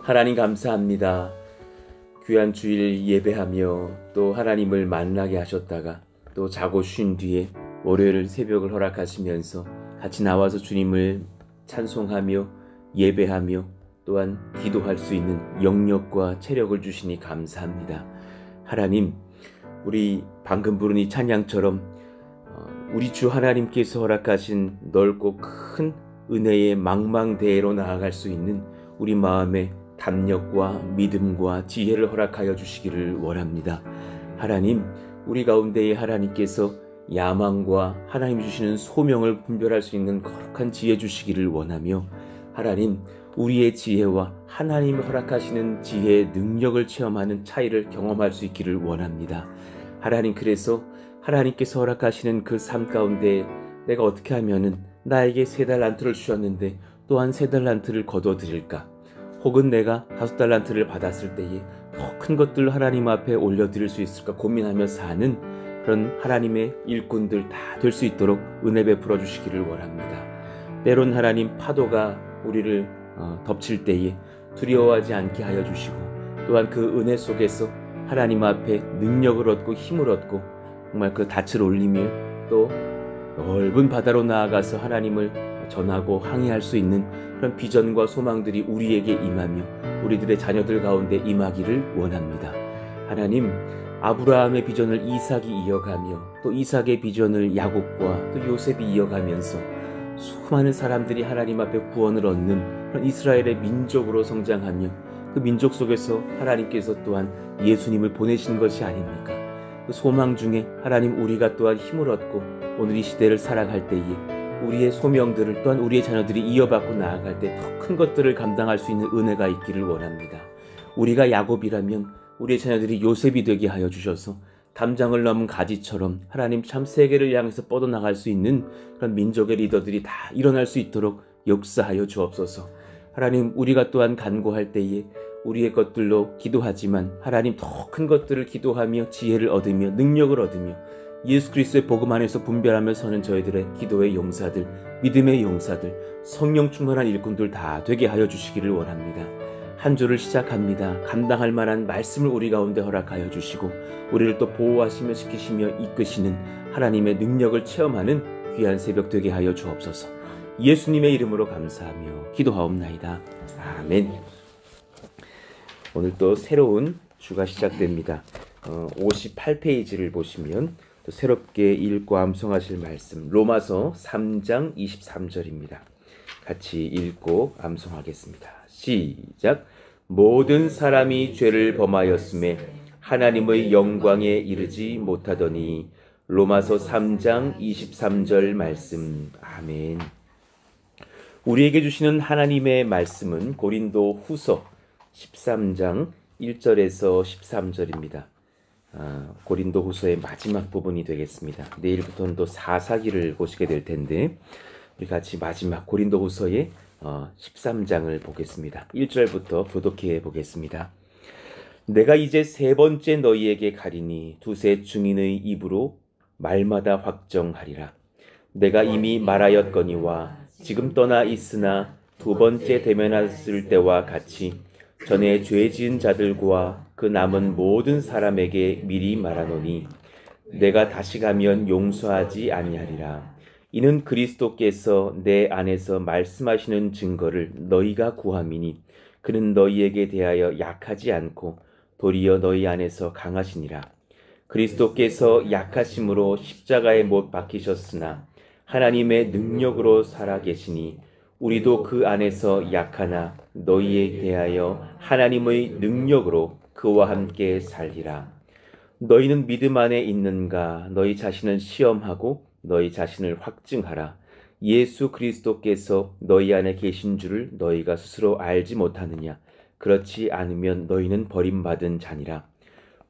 하나님 감사합니다. 귀한 주일 예배하며 또 하나님을 만나게 하셨다가 또 자고 쉰 뒤에 월요일 새벽을 허락하시면서 같이 나와서 주님을 찬송하며 예배하며 또한 기도할 수 있는 영력과 체력을 주시니 감사합니다. 하나님, 우리 방금 부른 이 찬양처럼 우리 주 하나님께서 허락하신 넓고 큰 은혜의 망망대해로 나아갈 수 있는 우리 마음의 담력과 믿음과 지혜를 허락하여 주시기를 원합니다. 하나님, 우리 가운데에 하나님께서 야망과 하나님 주시는 소명을 분별할 수 있는 거룩한 지혜 주시기를 원하며, 하나님, 우리의 지혜와 하나님이 허락하시는 지혜의 능력을 체험하는 차이를 경험할 수 있기를 원합니다. 하나님, 그래서 하나님께서 허락하시는 그 삶 가운데 내가 어떻게 하면은 나에게 3달란트를 주셨는데 또한 3달란트를 거둬드릴까? 혹은 내가 5달란트를 받았을 때에 더 큰 것들을 하나님 앞에 올려드릴 수 있을까 고민하며 사는 그런 하나님의 일꾼들 다 될 수 있도록 은혜 베풀어 주시기를 원합니다. 때론 하나님, 파도가 우리를 덮칠 때에 두려워하지 않게 하여 주시고, 또한 그 은혜 속에서 하나님 앞에 능력을 얻고 힘을 얻고 정말 그 닻을 올리며 또 넓은 바다로 나아가서 하나님을 전하고 항해할 수 있는 그런 비전과 소망들이 우리에게 임하며 우리들의 자녀들 가운데 임하기를 원합니다. 하나님, 아브라함의 비전을 이삭이 이어가며 또 이삭의 비전을 야곱과 또 요셉이 이어가면서 수많은 사람들이 하나님 앞에 구원을 얻는 그런 이스라엘의 민족으로 성장하며 그 민족 속에서 하나님께서 또한 예수님을 보내신 것이 아닙니까? 그 소망 중에 하나님, 우리가 또한 힘을 얻고 오늘 이 시대를 살아갈 때에 우리의 소명들을 또한 우리의 자녀들이 이어받고 나아갈 때 더 큰 것들을 감당할 수 있는 은혜가 있기를 원합니다. 우리가 야곱이라면 우리의 자녀들이 요셉이 되게 하여 주셔서 담장을 넘은 가지처럼 하나님 참 세계를 향해서 뻗어나갈 수 있는 그런 민족의 리더들이 다 일어날 수 있도록 역사하여 주옵소서. 하나님, 우리가 또한 간구할 때에 우리의 것들로 기도하지만 하나님, 더 큰 것들을 기도하며 지혜를 얻으며 능력을 얻으며 예수 그리스도의 복음 안에서 분별하며 서는 저희들의 기도의 용사들, 믿음의 용사들, 성령 충만한 일꾼들 다 되게 하여 주시기를 원합니다. 한 주를 시작합니다. 감당할 만한 말씀을 우리 가운데 허락하여 주시고 우리를 또 보호하시며 지키시며 이끄시는 하나님의 능력을 체험하는 귀한 새벽 되게 하여 주옵소서. 예수님의 이름으로 감사하며 기도하옵나이다. 아멘. 오늘 또 새로운 주가 시작됩니다. 58페이지를 보시면 또 새롭게 읽고 암송하실 말씀, 로마서 3장 23절입니다. 같이 읽고 암송하겠습니다. 시작. 모든 사람이 죄를 범하였음에 하나님의 영광에 이르지 못하더니. 로마서 3장 23절 말씀. 아멘. 우리에게 주시는 하나님의 말씀은 고린도 후서 13장 1절에서 13절입니다. 고린도 후서의 마지막 부분이 되겠습니다. 내일부터는 또 사사기를 보시게 될 텐데 우리 같이 마지막 고린도 후서의 13장을 보겠습니다. 1절부터 교독해 보겠습니다. 내가 이제 3번째 너희에게 가리니 두세 증인의 입으로 말마다 확정하리라. 내가 이미 말하였거니와 지금 떠나 있으나 2번째 대면했을 때와 같이 전에 죄 지은 자들과 그 남은 모든 사람에게 미리 말하노니 내가 다시 가면 용서하지 아니하리라. 이는 그리스도께서 내 안에서 말씀하시는 증거를 너희가 구함이니 그는 너희에게 대하여 약하지 않고 도리어 너희 안에서 강하시니라. 그리스도께서 약하심으로 십자가에 못 박히셨으나 하나님의 능력으로 살아 계시니 우리도 그 안에서 약하나 너희에 대하여 하나님의 능력으로 그와 함께 살리라. 너희는 믿음 안에 있는가? 너희 자신을 시험하고 너희 자신을 확증하라. 예수 그리스도께서 너희 안에 계신 줄을 너희가 스스로 알지 못하느냐? 그렇지 않으면 너희는 버림받은 자니라.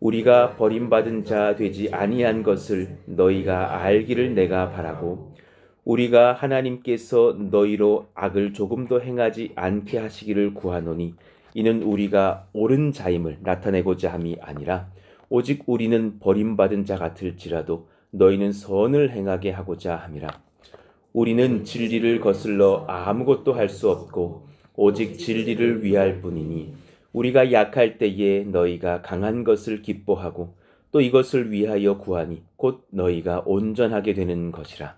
우리가 버림받은 자 되지 아니한 것을 너희가 알기를 내가 바라고, 우리가 하나님께서 너희로 악을 조금도 행하지 않게 하시기를 구하노니 이는 우리가 옳은 자임을 나타내고자 함이 아니라 오직 우리는 버림받은 자 같을지라도 너희는 선을 행하게 하고자 함이라. 우리는 진리를 거슬러 아무것도 할 수 없고 오직 진리를 위할 뿐이니 우리가 약할 때에 너희가 강한 것을 기뻐하고 또 이것을 위하여 구하니 곧 너희가 온전하게 되는 것이라.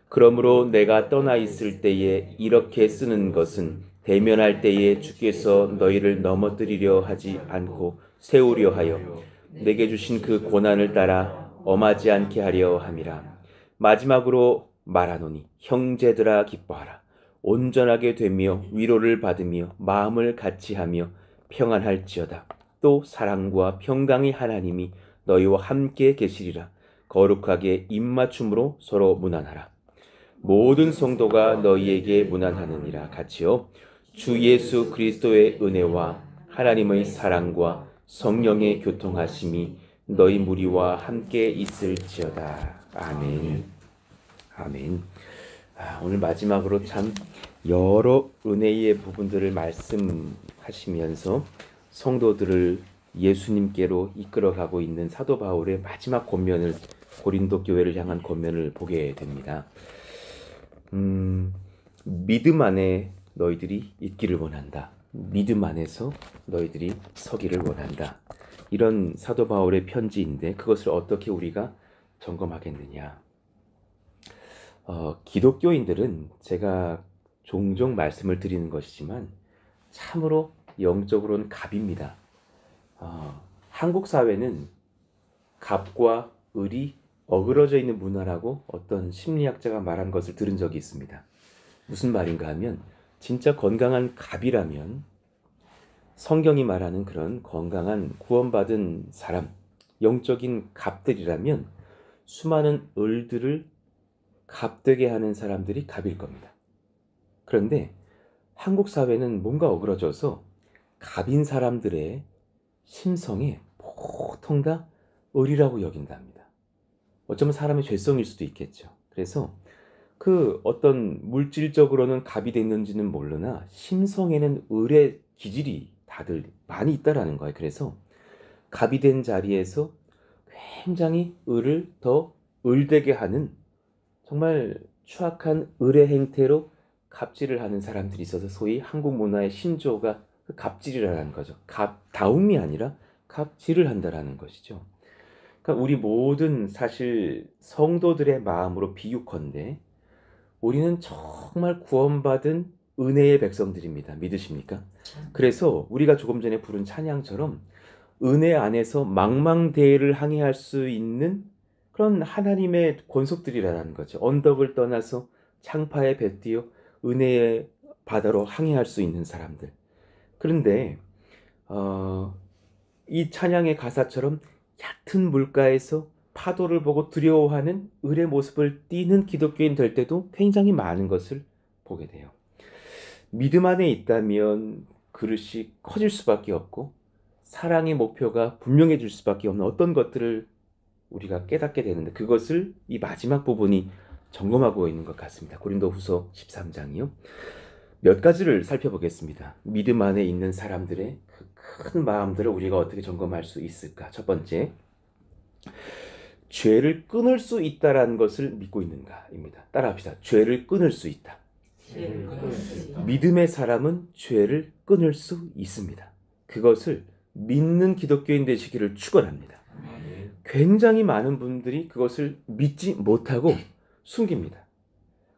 그러므로 내가 떠나 있을 때에 이렇게 쓰는 것은 대면할 때에 주께서 너희를 넘어뜨리려 하지 않고 세우려 하여 내게 주신 그 고난을 따라 엄하지 않게 하려 함이라. 마지막으로 말하노니 형제들아 기뻐하라. 온전하게 되며 위로를 받으며 마음을 같이하며 평안할지어다. 또 사랑과 평강의 하나님이 너희와 함께 계시리라. 거룩하게 입맞춤으로 서로 문안하라. 모든 성도가 너희에게 문안하느니라. 같이요. 주 예수 그리스도의 은혜와 하나님의 사랑과 성령의 교통하심이 너희 무리와 함께 있을지어다. 아멘. 아멘. 오늘 마지막으로 참 여러 은혜의 부분들을 말씀하시면서 성도들을 예수님께로 이끌어가고 있는 사도 바울의 마지막 권면을, 고린도 교회를 향한 권면을 보게 됩니다. 믿음 안에 너희들이 있기를 원한다. 믿음 안에서 너희들이 서기를 원한다. 이런 사도 바울의 편지인데 그것을 어떻게 우리가 점검하겠느냐. 기독교인들은 제가 종종 말씀을 드리는 것이지만 참으로 영적으로는 갑입니다. 한국 사회는 갑과 을이 어그러져 있는 문화라고 어떤 심리학자가 말한 것을 들은 적이 있습니다. 무슨 말인가 하면 진짜 건강한 갑이라면, 성경이 말하는 그런 건강한 구원받은 사람, 영적인 갑들이라면 수많은 을들을 갑되게 하는 사람들이 갑일 겁니다. 그런데 한국 사회는 뭔가 어그러져서 갑인 사람들의 심성에 보통 다 을이라고 여긴답니다. 어쩌면 사람의 죄성일 수도 있겠죠. 그래서 그 어떤 물질적으로는 갑이 됐는지는 모르나 심성에는 을의 기질이 다들 많이 있다라는 거예요. 그래서 갑이 된 자리에서 굉장히 을을 더 을되게 하는 정말 추악한 을의 행태로 갑질을 하는 사람들이 있어서 소위 한국 문화의 신조어가 갑질이라는 거죠. 갑다움이 아니라 갑질을 한다라는 것이죠. 그러니까 우리 모든 사실 성도들의 마음으로 비유컨대 우리는 정말 구원받은 은혜의 백성들입니다. 믿으십니까? 그래서 우리가 조금 전에 부른 찬양처럼 은혜 안에서 망망대해를 항해할 수 있는 그런 하나님의 권속들이라는 거죠. 언덕을 떠나서 창파에 뱉뛰어 은혜의 바다로 항해할 수 있는 사람들. 그런데 이 찬양의 가사처럼 얕은 물가에서 파도를 보고 두려워하는 을의 모습을 띠는 기독교인 될 때도 굉장히 많은 것을 보게 돼요. 믿음 안에 있다면 그릇이 커질 수밖에 없고 사랑의 목표가 분명해질 수밖에 없는 어떤 것들을 우리가 깨닫게 되는데 그것을 이 마지막 부분이 점검하고 있는 것 같습니다. 고린도후서 13장이요. 몇 가지를 살펴보겠습니다. 믿음 안에 있는 사람들의 그 큰 마음들을 우리가 어떻게 점검할 수 있을까? 첫 번째, 죄를 끊을 수 있다라는 것을 믿고 있는가입니다. 따라합시다. 죄를 끊을 수 있다. 믿음의 사람은 죄를 끊을 수 있습니다. 그것을 믿는 기독교인 되시기를 축원합니다. 굉장히 많은 분들이 그것을 믿지 못하고 숨깁니다.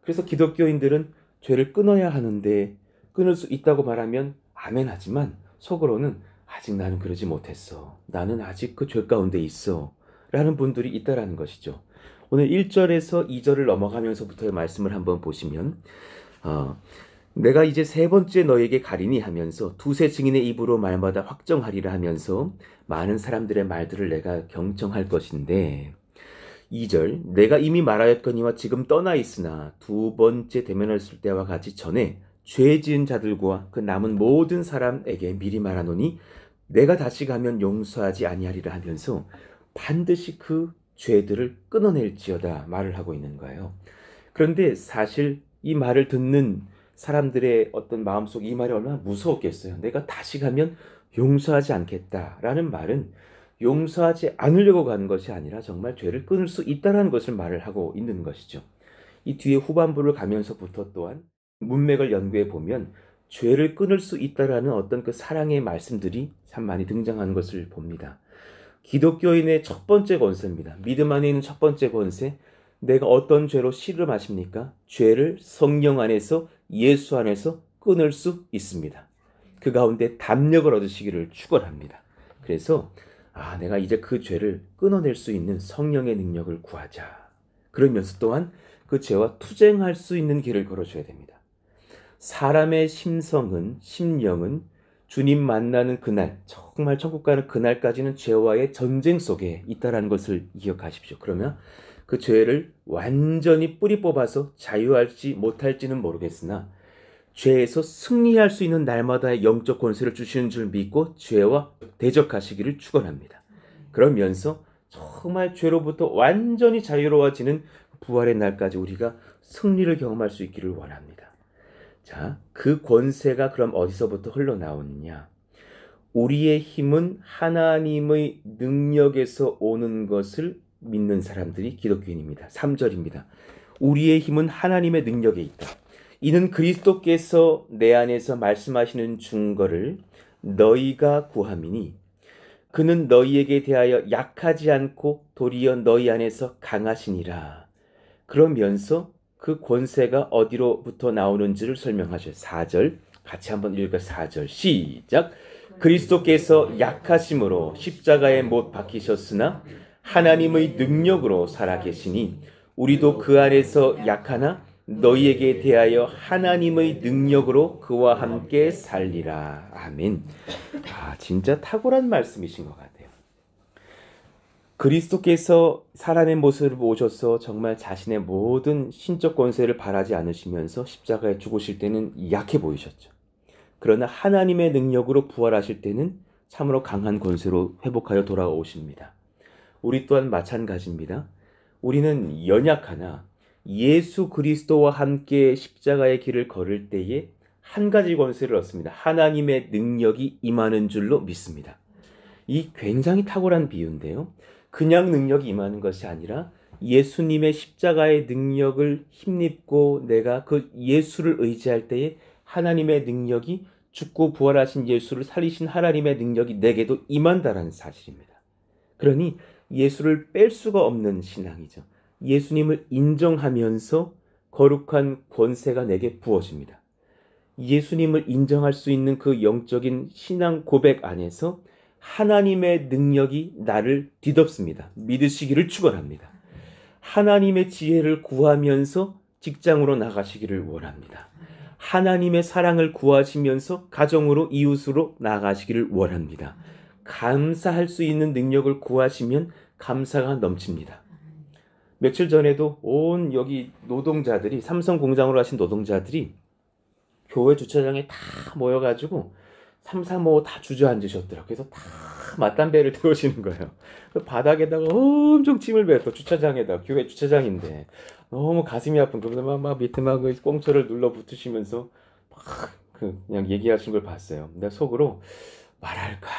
그래서 기독교인들은 죄를 끊어야 하는데 끊을 수 있다고 말하면 아멘 하지만 속으로는 아직 나는 그러지 못했어. 나는 아직 그 죄 가운데 있어. 라는 분들이 있다라는 것이죠. 오늘 1절에서 2절을 넘어가면서부터의 말씀을 한번 보시면 내가 이제 세 번째 너에게 가리니 하면서 두세 증인의 입으로 말마다 확정하리라 하면서 많은 사람들의 말들을 내가 경청할 것인데 2절 내가 이미 말하였거니와 지금 떠나 있으나 두 번째 대면했을 때와 같이 전에 죄 지은 자들과 그 남은 모든 사람에게 미리 말하노니 내가 다시 가면 용서하지 아니하리라 하면서 반드시 그 죄들을 끊어낼지어다 말을 하고 있는 거예요. 그런데 사실 이 말을 듣는 사람들의 어떤 마음속 이 말이 얼마나 무서웠겠어요. 내가 다시 가면 용서하지 않겠다라는 말은 용서하지 않으려고 가는 것이 아니라 정말 죄를 끊을 수 있다는 것을 말을 하고 있는 것이죠. 이 뒤에 후반부를 가면서부터 또한 문맥을 연구해 보면 죄를 끊을 수 있다라는 어떤 그 사랑의 말씀들이 참 많이 등장하는 것을 봅니다. 기독교인의 첫 번째 권세입니다. 믿음 안에 있는 첫 번째 권세. 내가 어떤 죄로 씨름하십니까? 죄를 성령 안에서 예수 안에서 끊을 수 있습니다. 그 가운데 담력을 얻으시기를 축원합니다. 그래서 내가 이제 그 죄를 끊어낼 수 있는 성령의 능력을 구하자. 그러면서 또한 그 죄와 투쟁할 수 있는 길을 걸어줘야 됩니다. 사람의 심령은 주님 만나는 그날, 정말 천국 가는 그날까지는 죄와의 전쟁 속에 있다는 것을 기억하십시오. 그러면 그 죄를 완전히 뿌리 뽑아서 자유할지 못할지는 모르겠으나 죄에서 승리할 수 있는 날마다의 영적 권세를 주시는 줄 믿고 죄와 대적하시기를 축원합니다. 그러면서 정말 죄로부터 완전히 자유로워지는 부활의 날까지 우리가 승리를 경험할 수 있기를 원합니다. 자, 그 권세가 그럼 어디서부터 흘러나오느냐? 우리의 힘은 하나님의 능력에서 오는 것을 믿는 사람들이 기독교인입니다. 3절입니다. 우리의 힘은 하나님의 능력에 있다. 이는 그리스도께서 내 안에서 말씀하시는 증거를 너희가 구함이니 그는 너희에게 대하여 약하지 않고 도리어 너희 안에서 강하시니라. 그러면서 그 권세가 어디로부터 나오는지를 설명하셔요. 4절 같이 한번 읽을까요? 4절 시작. 그리스도께서 약하심으로 십자가에 못 박히셨으나 하나님의 능력으로 살아계시니 우리도 그 안에서 약하나 너희에게 대하여 하나님의 능력으로 그와 함께 살리라. 아멘. 진짜 탁월한 말씀이신 것 같아요. 그리스도께서 사람의 모습을 오셔서 정말 자신의 모든 신적 권세를 바라지 않으시면서 십자가에 죽으실 때는 약해 보이셨죠. 그러나 하나님의 능력으로 부활하실 때는 참으로 강한 권세로 회복하여 돌아오십니다. 우리 또한 마찬가지입니다. 우리는 연약하나 예수 그리스도와 함께 십자가의 길을 걸을 때에 한 가지 권세를 얻습니다. 하나님의 능력이 임하는 줄로 믿습니다. 이 굉장히 탁월한 비유인데요. 그냥 능력이 임하는 것이 아니라 예수님의 십자가의 능력을 힘입고 내가 그 예수를 의지할 때에 하나님의 능력이 죽고 부활하신 예수를 살리신 하나님의 능력이 내게도 임한다라는 사실입니다. 그러니 예수를 뺄 수가 없는 신앙이죠. 예수님을 인정하면서 거룩한 권세가 내게 부어집니다. 예수님을 인정할 수 있는 그 영적인 신앙 고백 안에서 하나님의 능력이 나를 뒤덮습니다. 믿으시기를 축원합니다. 하나님의 지혜를 구하면서 직장으로 나가시기를 원합니다. 하나님의 사랑을 구하시면서 가정으로 이웃으로 나가시기를 원합니다. 감사할 수 있는 능력을 구하시면 감사가 넘칩니다. 며칠 전에도 온 여기 노동자들이 삼성 공장으로 하신 노동자들이 교회 주차장에 다 모여가지고 3, 4, 5 다 주저앉으셨더라고요. 그래서 다 맞담배를 태우시는 거예요. 바닥에다가 엄청 침을 뱉어. 주차장에다 교회 주차장인데 너무 가슴이 아픈 그러면서 막 밑에 막 꽁초를 눌러 붙으시면서 막 그냥 얘기하신 걸 봤어요. 내가 속으로 말할까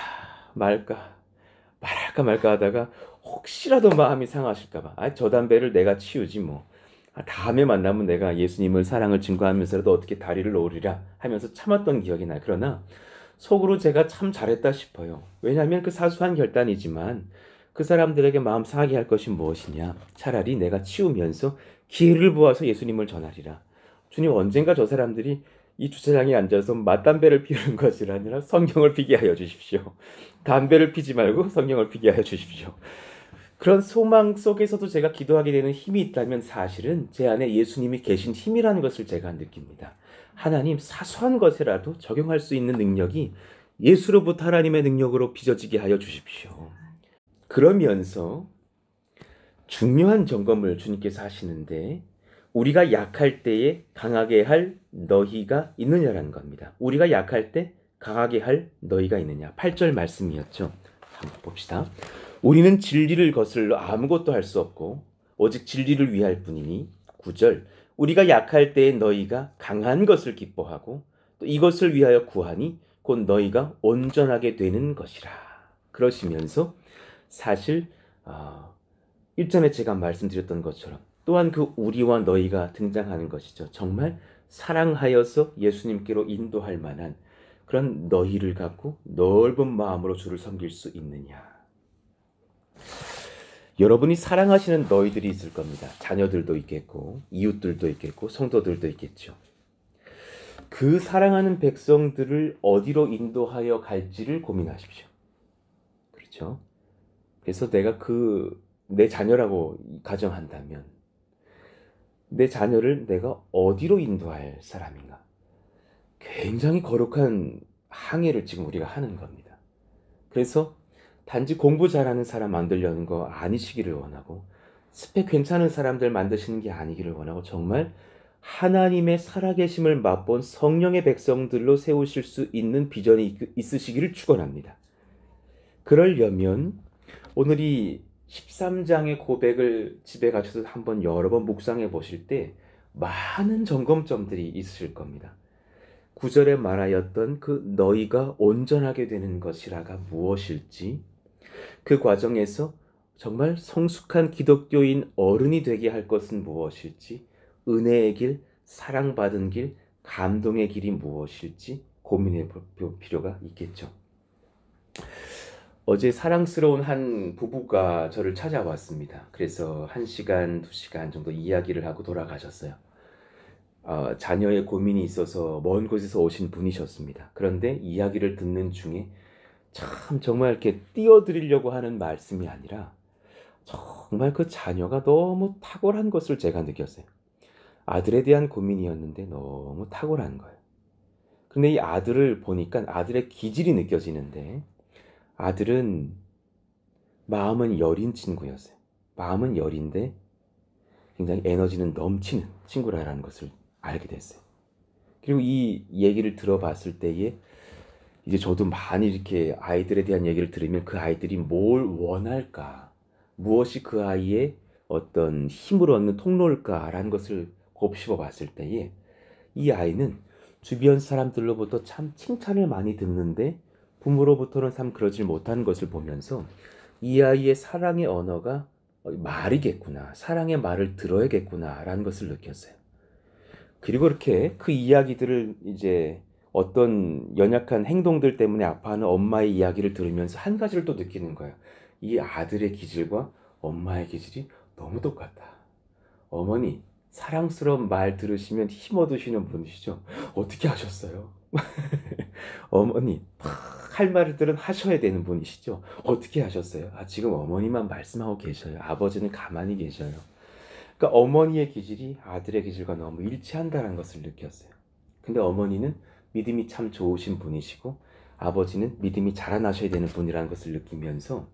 말까 하다가 혹시라도 마음이 상하실까봐 저 담배를 내가 치우지 뭐. 다음에 만나면 내가 예수님을 사랑을 증거하면서라도 어떻게 다리를 놓으리라 하면서 참았던 기억이 나요. 그러나 속으로 제가 참 잘했다 싶어요. 왜냐하면 그 사소한 결단이지만 그 사람들에게 마음 상하게 할 것이 무엇이냐. 차라리 내가 치우면서 기회를 보아서 예수님을 전하리라. 주님, 언젠가 저 사람들이 이 주차장에 앉아서 맞담배를 피우는 것이 아니라 성경을 피게 하여 주십시오. 담배를 피지 말고 성경을 피게 하여 주십시오. 그런 소망 속에서도 제가 기도하게 되는 힘이 있다면 사실은 제 안에 예수님이 계신 힘이라는 것을 제가 느낍니다. 하나님, 사소한 것이라도 적용할 수 있는 능력이 예수로부터 하나님의 능력으로 빚어지게 하여 주십시오. 그러면서 중요한 점검을 주님께서 하시는데 우리가 약할 때에 강하게 할 너희가 있느냐라는 겁니다. 우리가 약할 때 강하게 할 너희가 있느냐. 8절 말씀이었죠. 한번 봅시다. 우리는 진리를 거슬러 아무것도 할 수 없고 오직 진리를 위할 뿐이니 9절 우리가 약할 때에 너희가 강한 것을 기뻐하고 또 이것을 위하여 구하니 곧 너희가 온전하게 되는 것이라. 그러시면서 사실 1전에 제가 말씀드렸던 것처럼 또한 그 우리와 너희가 등장하는 것이죠. 정말 사랑하여서 예수님께로 인도할 만한 그런 너희를 갖고 넓은 마음으로 주를 섬길 수 있느냐. 여러분이 사랑하시는 너희들이 있을 겁니다. 자녀들도 있겠고 이웃들도 있겠고 성도들도 있겠죠. 그 사랑하는 백성들을 어디로 인도하여 갈지를 고민하십시오. 그렇죠? 그래서 내가 내 자녀라고 가정한다면 내 자녀를 내가 어디로 인도할 사람인가? 굉장히 거룩한 항해를 지금 우리가 하는 겁니다. 그래서 단지 공부 잘하는 사람 만들려는 거 아니시기를 원하고 스펙 괜찮은 사람들 만드시는 게 아니기를 원하고 정말 하나님의 살아계심을 맛본 성령의 백성들로 세우실 수 있는 비전이 있으시기를 축원합니다. 그러려면 오늘 이 13장의 고백을 집에 가셔서 한번 여러 번 묵상해 보실 때 많은 점검점들이 있으실 겁니다. 9절에 말하였던 그 너희가 온전하게 되는 것이라가 무엇일지, 그 과정에서 정말 성숙한 기독교인 어른이 되게 할 것은 무엇일지, 은혜의 길, 사랑받은 길, 감동의 길이 무엇일지 고민해 볼 필요가 있겠죠. 어제 사랑스러운 한 부부가 저를 찾아왔습니다. 그래서 1시간, 2시간 정도 이야기를 하고 돌아가셨어요. 자녀의 고민이 있어서 먼 곳에서 오신 분이셨습니다. 그런데 이야기를 듣는 중에 정말 이렇게 띄워드리려고 하는 말씀이 아니라 정말 그 자녀가 너무 탁월한 것을 제가 느꼈어요. 아들에 대한 고민이었는데 너무 탁월한 거예요. 근데 이 아들을 보니까 아들의 기질이 느껴지는데 아들은 마음은 여린 친구였어요. 마음은 여린데 굉장히 에너지는 넘치는 친구라는 것을 알게 됐어요. 그리고 이 얘기를 들어봤을 때에 이제 저도 많이 이렇게 아이들에 대한 얘기를 들으면 그 아이들이 뭘 원할까, 무엇이 그 아이의 어떤 힘을 얻는 통로일까라는 것을 곱씹어 봤을 때에 이 아이는 주변 사람들로부터 참 칭찬을 많이 듣는데 부모로부터는 참 그러질 못하는 것을 보면서 이 아이의 사랑의 언어가 말이겠구나, 사랑의 말을 들어야겠구나라는 것을 느꼈어요. 그리고 이렇게 그 이야기들을 이제 어떤 연약한 행동들 때문에 아파하는 엄마의 이야기를 들으면서 한 가지를 또 느끼는 거예요. 이 아들의 기질과 엄마의 기질이 너무 똑같다. 어머니, 사랑스러운 말 들으시면 힘 얻으시는 분이시죠? 어떻게 하셨어요? 어머니, 할 말들은 하셔야 되는 분이시죠? 어떻게 하셨어요? 지금 어머니만 말씀하고 계셔요. 아버지는 가만히 계셔요. 그러니까 어머니의 기질이 아들의 기질과 너무 일치한다는 것을 느꼈어요. 근데 어머니는 믿음이 참 좋으신 분이시고 아버지는 믿음이 자라나셔야 되는 분이라는 것을 느끼면서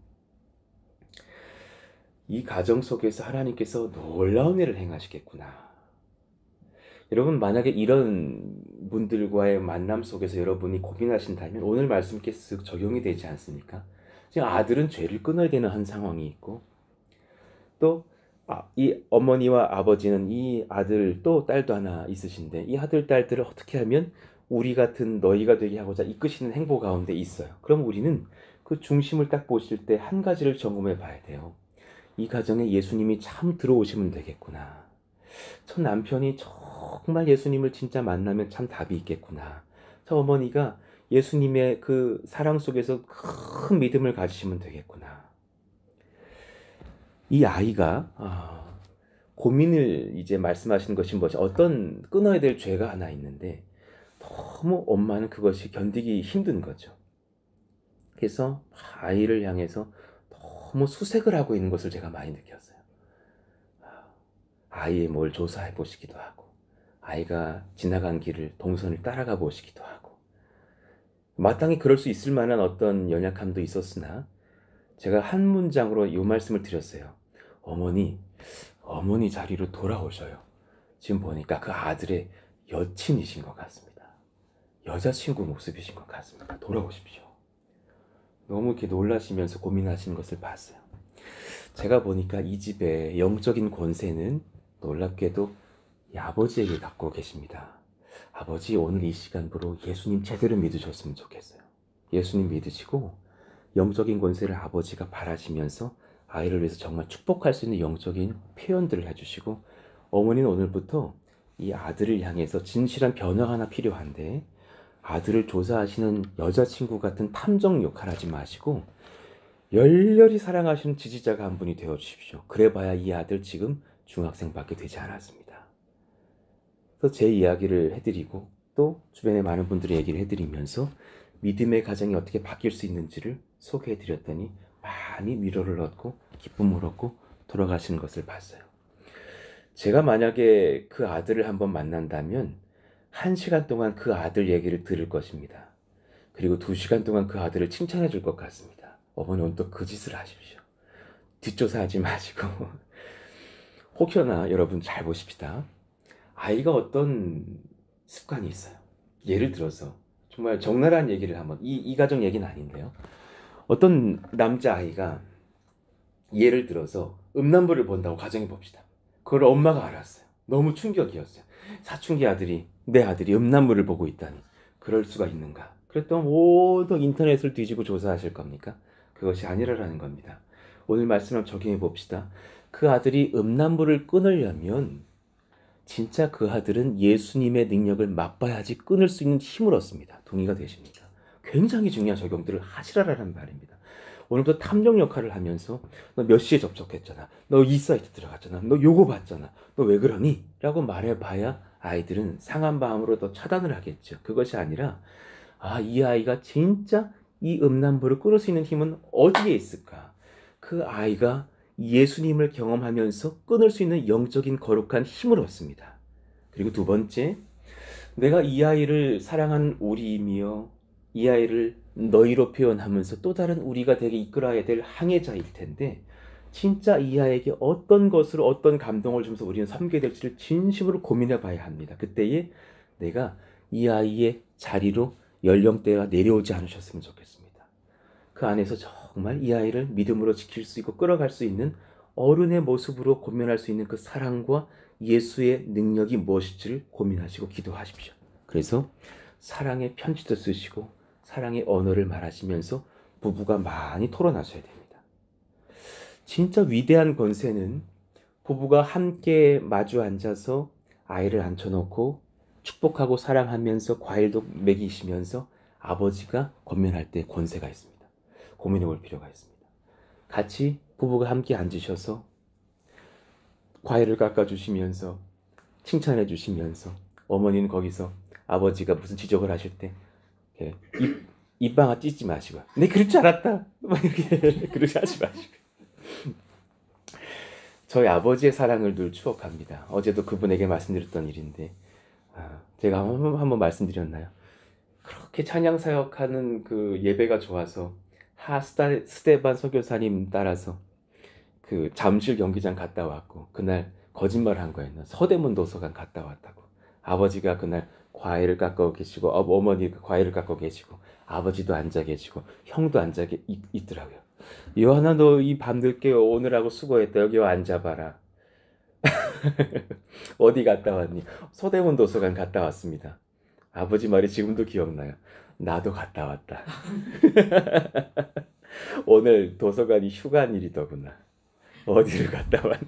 이 가정 속에서 하나님께서 놀라운 일을 행하시겠구나. 여러분, 만약에 이런 분들과의 만남 속에서 여러분이 고민하신다면 오늘 말씀 이렇게 쓱 적용이 되지 않습니까? 지금 아들은 죄를 끊어야 되는 한 상황이 있고 또 이 어머니와 아버지는 이 아들 또 딸도 하나 있으신데 이 아들 딸들을 어떻게 하면 우리 같은 너희가 되게 하고자 이끄시는 행보 가운데 있어요. 그럼 우리는 그 중심을 딱 보실 때 한 가지를 점검해 봐야 돼요. 이 가정에 예수님이 참 들어오시면 되겠구나. 저 남편이 정말 예수님을 진짜 만나면 참 답이 있겠구나. 저 어머니가 예수님의 그 사랑 속에서 큰 믿음을 가지시면 되겠구나. 이 아이가 고민을 이제 말씀하시는 것이 뭐지? 어떤 끊어야 될 죄가 하나 있는데 너무 엄마는 그것이 견디기 힘든 거죠. 그래서 아이를 향해서 너무 수색을 하고 있는 것을 제가 많이 느꼈어요. 아이의 뭘 조사해 보시기도 하고 아이가 지나간 길을 동선을 따라가 보시기도 하고 마땅히 그럴 수 있을 만한 어떤 연약함도 있었으나 제가 한 문장으로 이 말씀을 드렸어요. 어머니 자리로 돌아오셔요. 지금 보니까 그 아들의 여친이신 것 같습니다. 여자친구 모습이신 것 같습니다. 돌아오십시오. 너무 이렇게 놀라시면서 고민하시는 것을 봤어요. 제가 보니까 이 집의 영적인 권세는 놀랍게도 이 아버지에게 갖고 계십니다. 아버지, 오늘 이 시간부로 예수님 제대로 믿으셨으면 좋겠어요. 예수님 믿으시고 영적인 권세를 아버지가 바라시면서 아이를 위해서 정말 축복할 수 있는 영적인 표현들을 해주시고 어머니는 오늘부터 이 아들을 향해서 진실한 변화가 하나 필요한데 아들을 조사하시는 여자친구 같은 탐정 역할 하지 마시고 열렬히 사랑하시는 지지자가 한 분이 되어주십시오. 그래봐야 이 아들 지금 중학생밖에 되지 않았습니다. 그래서 제 이야기를 해드리고 또 주변에 많은 분들의 얘기를 해드리면서 믿음의 가정이 어떻게 바뀔 수 있는지를 소개해드렸더니 많이 위로를 얻고 기쁨을 얻고 돌아가시는 것을 봤어요. 제가 만약에 그 아들을 한번 만난다면 1시간 동안 그 아들 얘기를 들을 것입니다. 그리고 2시간 동안 그 아들을 칭찬해 줄 것 같습니다. 어머니 또 그 짓을 하십시오. 뒷조사하지 마시고 혹여나 여러분 잘 보십시다. 아이가 어떤 습관이 있어요. 예를 들어서 정말 적나라한 얘기를 한번 이 가정 얘기는 아닌데요. 어떤 남자아이가 예를 들어서 음란물을 본다고 가정해 봅시다. 그걸 엄마가 알았어요. 너무 충격이었어요. 사춘기 아들이 내 아들이 음란물을 보고 있다니 그럴 수가 있는가. 그랬더니 모든 인터넷을 뒤지고 조사하실 겁니까? 그것이 아니라는 겁니다. 오늘 말씀을 적용해 봅시다. 그 아들이 음란물을 끊으려면 진짜 그 아들은 예수님의 능력을 맛봐야지 끊을 수 있는 힘을 얻습니다. 동의가 되십니까? 굉장히 중요한 적용들을 하시라라는 말입니다. 오늘부터 탐정 역할을 하면서 너 몇 시에 접속했잖아. 너 이 사이트 들어갔잖아. 너 요거 봤잖아. 너 왜 그러니? 라고 말해봐야 아이들은 상한 마음으로 더 차단을 하겠죠. 그것이 아니라 이 아이가 진짜 이 음란물을 끊을 수 있는 힘은 어디에 있을까? 그 아이가 예수님을 경험하면서 끊을 수 있는 영적인 거룩한 힘을 얻습니다. 그리고 두 번째, 내가 이 아이를 사랑하는 우리이며 이 아이를 너희로 표현하면서 또 다른 우리가 되게 이끌어야 될 항해자일 텐데 진짜 이 아이에게 어떤 것으로 어떤 감동을 주면서 우리는 섬겨야 될지를 진심으로 고민해 봐야 합니다. 그때에 내가 이 아이의 자리로 연령대가 내려오지 않으셨으면 좋겠습니다. 그 안에서 정말 이 아이를 믿음으로 지킬 수 있고 끌어갈 수 있는 어른의 모습으로 고민할 수 있는 그 사랑과 예수의 능력이 무엇일지를 고민하시고 기도하십시오. 그래서 사랑의 편지도 쓰시고 사랑의 언어를 말하시면서 부부가 많이 토론하셔야 됩니다. 진짜 위대한 권세는 부부가 함께 마주 앉아서 아이를 앉혀놓고 축복하고 사랑하면서 과일도 먹이시면서 아버지가 권면할 때 권세가 있습니다. 고민해 볼 필요가 있습니다. 같이 부부가 함께 앉으셔서 과일을 깎아주시면서 칭찬해 주시면서 어머니는 거기서 아버지가 무슨 지적을 하실 때 입방아 찢지 마시고 내 그럴 줄 알았다 막 이렇게 그러지 하지 마시고 저희 아버지의 사랑을 늘 추억합니다. 어제도 그분에게 말씀드렸던 일인데 제가 한번 말씀드렸나요? 그렇게 찬양 사역하는 그 예배가 좋아서 스테반 선교사님 따라서 그 잠실 경기장 갔다 왔고 그날 거짓말 한 거예요. 서대문 도서관 갔다 왔다고. 아버지가 그날 과일을 깎고 계시고 어머니가 과일을 깎고 계시고 아버지도 앉아 계시고 형도 앉아 있더라고요. 요하나 너 이 밤늦게 오느라고 수고했다. 여기 와 앉아봐라. 어디 갔다 왔니? 서대문 도서관 갔다 왔습니다. 아버지 말이 지금도 기억나요. 나도 갔다 왔다. 오늘 도서관이 휴관일이더구나. 어디를 갔다 왔니?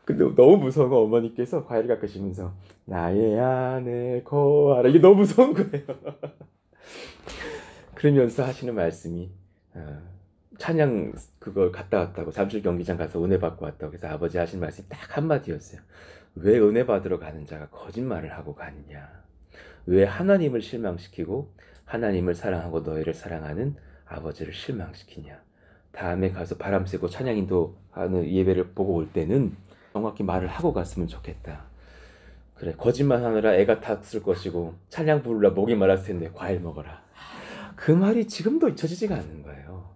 근데 너무 무서운 거 어머니께서 과일을 깎으시면서 나의 안에 거하라 이게 너무 무서운 거예요. 그러면서 하시는 말씀이 찬양 그걸 갔다 왔다고 잠실 경기장 가서 은혜 받고 왔다고 그래서 아버지 하신 말씀이 딱 한마디였어요. 왜 은혜 받으러 가는 자가 거짓말을 하고 갔냐? 왜 하나님을 실망시키고 하나님을 사랑하고 너희를 사랑하는 아버지를 실망시키냐? 다음에 가서 바람 쐬고 찬양 인도하는 예배를 보고 올 때는 정확히 말을 하고 갔으면 좋겠다. 그래 거짓말 하느라 애가 탔을 것이고 찬양 부르라 목이 말랐을 텐데 과일 먹어라. 그 말이 지금도 잊혀지지가 않는 거예요.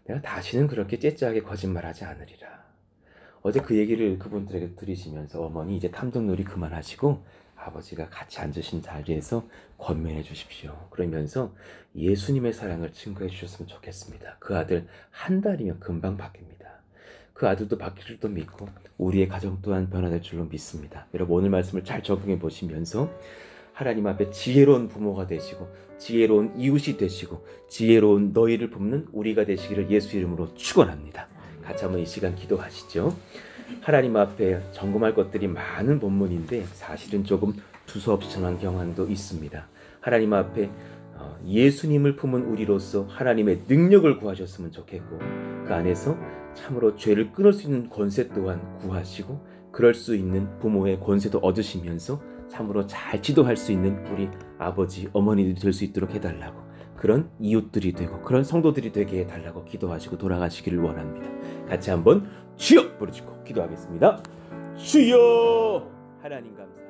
내가 다시는 그렇게 째째하게 거짓말하지 않으리라. 어제 그 얘기를 그분들에게 들으시면서 어머니 이제 탐정놀이 그만하시고 아버지가 같이 앉으신 자리에서 권면해 주십시오. 그러면서 예수님의 사랑을 증거해 주셨으면 좋겠습니다. 그 아들 한 달이면 금방 바뀝니다. 그 아들도 바뀔 줄도 믿고 우리의 가정 또한 변화될 줄로 믿습니다. 여러분 오늘 말씀을 잘 적용해 보시면서 하나님 앞에 지혜로운 부모가 되시고 지혜로운 이웃이 되시고 지혜로운 너희를 돕는 우리가 되시기를 예수 이름으로 축원합니다. 같이 한번 이 시간 기도하시죠. 하나님 앞에 점검할 것들이 많은 본문인데 사실은 조금 두서없이 전한 경향도 있습니다. 하나님 앞에 예수님을 품은 우리로서 하나님의 능력을 구하셨으면 좋겠고, 그 안에서 참으로 죄를 끊을 수 있는 권세 또한 구하시고, 그럴 수 있는 부모의 권세도 얻으시면서 참으로 잘 지도할 수 있는 우리 아버지, 어머니들이 될 수 있도록 해달라고, 그런 이웃들이 되고 그런 성도들이 되게 해달라고 기도하시고 돌아가시기를 원합니다. 같이 한번 주여 부르짖고 기도하겠습니다. 주여! 하나님 감사합니다.